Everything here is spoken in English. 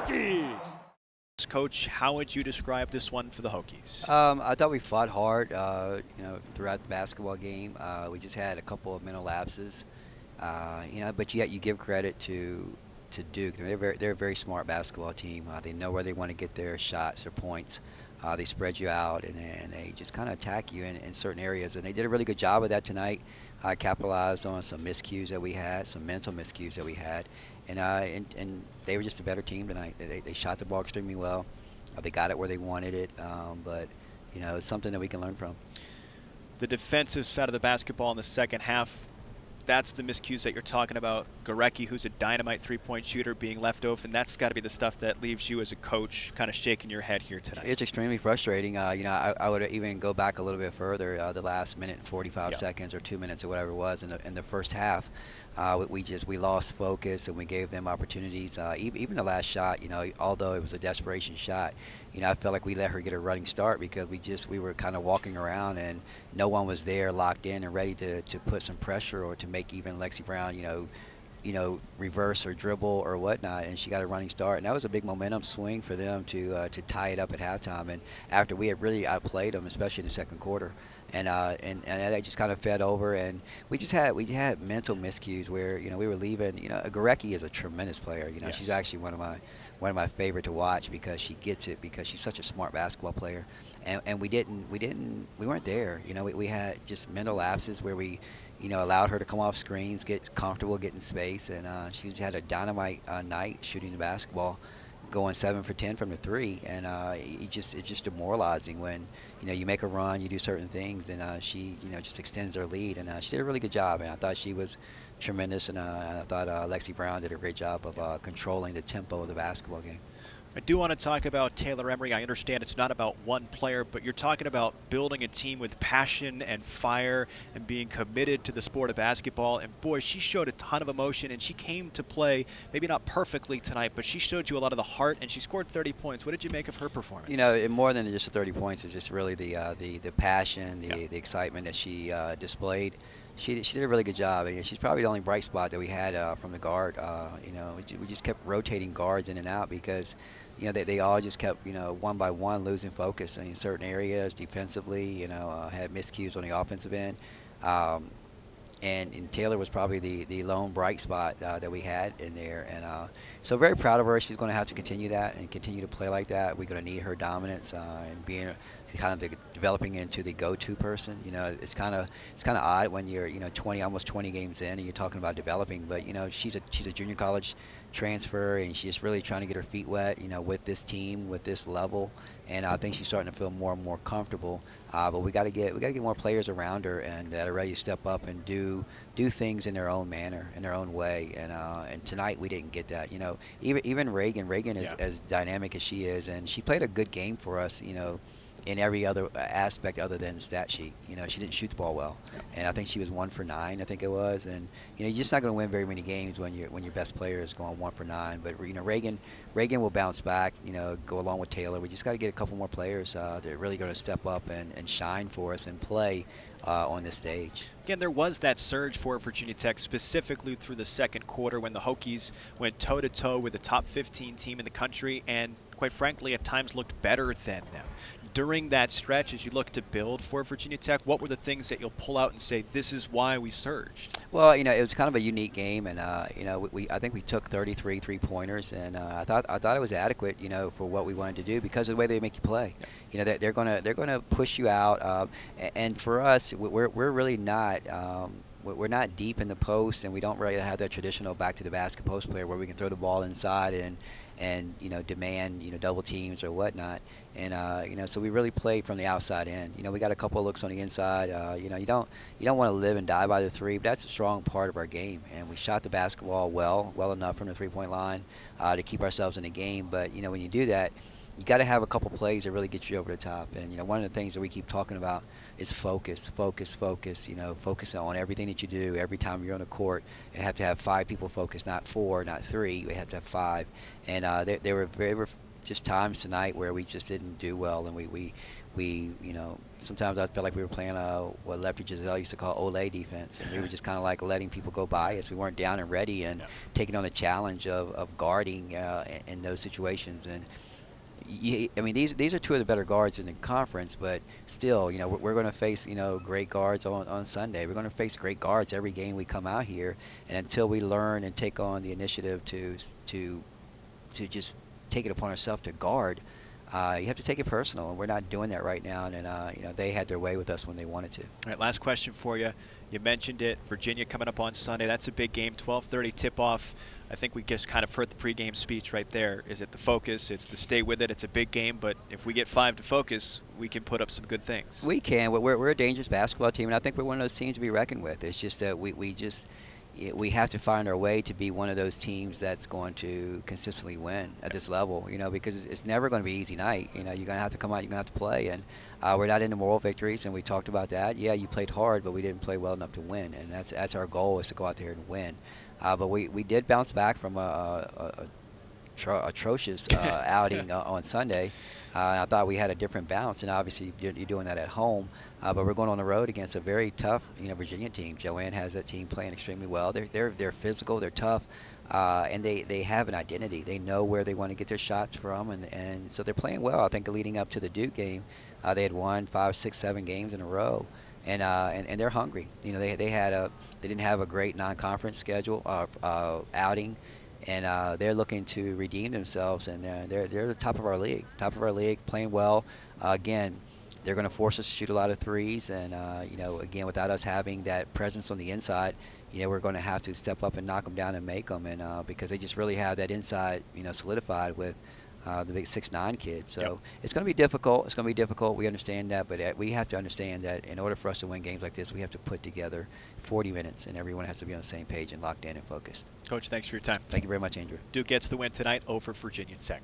Hokies. Coach, how would you describe this one for the Hokies? I thought we fought hard, throughout the basketball game. We just had a couple of mental lapses, but yet you give credit to Duke. They're a very smart basketball team. They know where they want to get their shots or points. They spread you out and they just kind of attack you in certain areas. And they did a really good job of that tonight. Capitalized on some miscues that we had, some mental miscues that we had. And they were just a better team tonight. They shot the ball extremely well. They got it where they wanted it, but it's something that we can learn from. The defensive side of the basketball in the second half, that's the miscues that you're talking about. Gorecki, who's a dynamite three-point shooter, being left open. That's got to be the stuff that leaves you as a coach kind of shaking your head here tonight. It's extremely frustrating. I would even go back a little bit further. The last minute and 45 seconds or 2 minutes or whatever it was in the first half, we lost focus and we gave them opportunities. Even the last shot, although it was a desperation shot, I felt like we let her get a running start because we were kind of walking around and no one was there locked in and ready to put some pressure or to make even Lexi Brown, reverse or dribble or whatnot, and she got a running start, and that was a big momentum swing for them to tie it up at halftime. And after we had really outplayed them, especially in the second quarter, and that just kind of fed over, and we had mental miscues where we were leaving. Gorecki is a tremendous player. Yes. She's actually one of my favorite to watch because she gets it, because she's such a smart basketball player, and we weren't there. We had just mental lapses where we allowed her to come off screens, get comfortable, get in space, and she had a dynamite night shooting the basketball, going 7 for 10 from the three, and it's just demoralizing when you make a run, you do certain things, and she just extends her lead, and she did a really good job, and I thought she was tremendous, and I thought Lexi Brown did a great job of controlling the tempo of the basketball game. I do want to talk about Taylor Emery. I understand it's not about one player, but you're talking about building a team with passion and fire and being committed to the sport of basketball. And boy, she showed a ton of emotion, and she came to play, maybe not perfectly tonight, but she showed you a lot of the heart, and she scored 30 points. What did you make of her performance? More than just the 30 points, it's just really the passion, the excitement that she displayed. She did a really good job. She's probably the only bright spot that we had from the guard. We just kept rotating guards in and out because they all just kept one by one losing focus in certain areas defensively. Had miscues on the offensive end. And Taylor was probably the lone bright spot that we had in there. And so very proud of her. She's going to have to continue that and continue to play like that. We're going to need her dominance and being kind of developing into the go-to person. It's kind of odd when you're almost 20 games in and you're talking about developing. But she's a junior college transfer, and she's really trying to get her feet wet, with this team, with this level, and I think she's starting to feel more and more comfortable. But we got to get more players around her and that are ready to step up and do things in their own manner, in their own way. And tonight we didn't get that. Even Reagan is as dynamic as she is, and she played a good game for us. In every other aspect other than the stat sheet. She didn't shoot the ball well. And I think she was 1 for 9, I think it was. And, you're just not going to win very many games when your best player is going 1 for 9. But, Reagan will bounce back, go along with Taylor. We just got to get a couple more players that are really going to step up and shine for us and play on this stage. Again, there was that surge for Virginia Tech, specifically through the second quarter when the Hokies went toe-to-toe with the top 15 team in the country and, quite frankly, at times looked better than them. During that stretch, as you look to build for Virginia Tech, what were the things that you'll pull out and say, this is why we surged? Well, it was kind of a unique game, and I think we took 33 three-pointers, and I thought it was adequate, for what we wanted to do because of the way they make you play. They're gonna push you out, and for us, we're really not. We're not deep in the post, and we don't really have that traditional back to the basket post player where we can throw the ball inside and demand double teams or whatnot. And so we really play from the outside in. We got a couple of looks on the inside. You don't want to live and die by the three, but that's a strong part of our game. And we shot the basketball well enough from the three-point line to keep ourselves in the game. But when you do that, you got to have a couple plays that really get you over the top. And one of the things that we keep talking about is focus. Focus on everything that you do every time you're on the court. You have to have 5 people focused, not 4, not 3. You have to have 5. And there were just times tonight where we just didn't do well, and we sometimes I felt like we were playing what Lefty Giselle used to call Olay defense, and we were just kind of like letting people go by us. We weren't down and ready and taking on the challenge of guarding in those situations. And I mean, these are two of the better guards in the conference, but still, we're going to face, great guards on Sunday. We're going to face great guards every game we come out here, and until we learn and take on the initiative to just take it upon ourselves to guard, you have to take it personal, and we're not doing that right now. And they had their way with us when they wanted to. All right, last question for you. You mentioned it, Virginia coming up on Sunday. That's a big game, 12:30 tip-off. I think we just kind of heard the pregame speech right there. Is it the focus? It's the stay with it. It's a big game, but if we get 5 to focus, we can put up some good things. We can. We're a dangerous basketball team, and I think we're one of those teams to be reckoned with. It's just that we have to find our way to be one of those teams that's going to consistently win at this level, because it's never going to be an easy night. You're going to have to come out, you're going to have to play, and we're not into moral victories, and we talked about that. Yeah, you played hard, but we didn't play well enough to win, and that's our goal, is to go out there and win. But we did bounce back from a atrocious outing on Sunday. I thought we had a different bounce, and obviously you're doing that at home. But we're going on the road against a very tough, Virginia team. Joanne has that team playing extremely well. They're physical, they're tough, and they have an identity. They know where they want to get their shots from, and so they're playing well. I think leading up to the Duke game, they had won 5, 6, 7 games in a row, and they're hungry. They didn't have a great non-conference schedule outing. And they're looking to redeem themselves, and they're the top of our league, playing well. Again, they're going to force us to shoot a lot of threes, and again, without us having that presence on the inside, we're going to have to step up and knock them down and make them, and because they just really have that inside, solidified with the big 6'9" kids. So it's going to be difficult. It's going to be difficult. We understand that, but we have to understand that in order for us to win games like this, we have to put together 40 minutes, and everyone has to be on the same page and locked in and focused. Coach, thanks for your time. Thank you very much, Andrew. Duke gets the win tonight over Virginia Tech.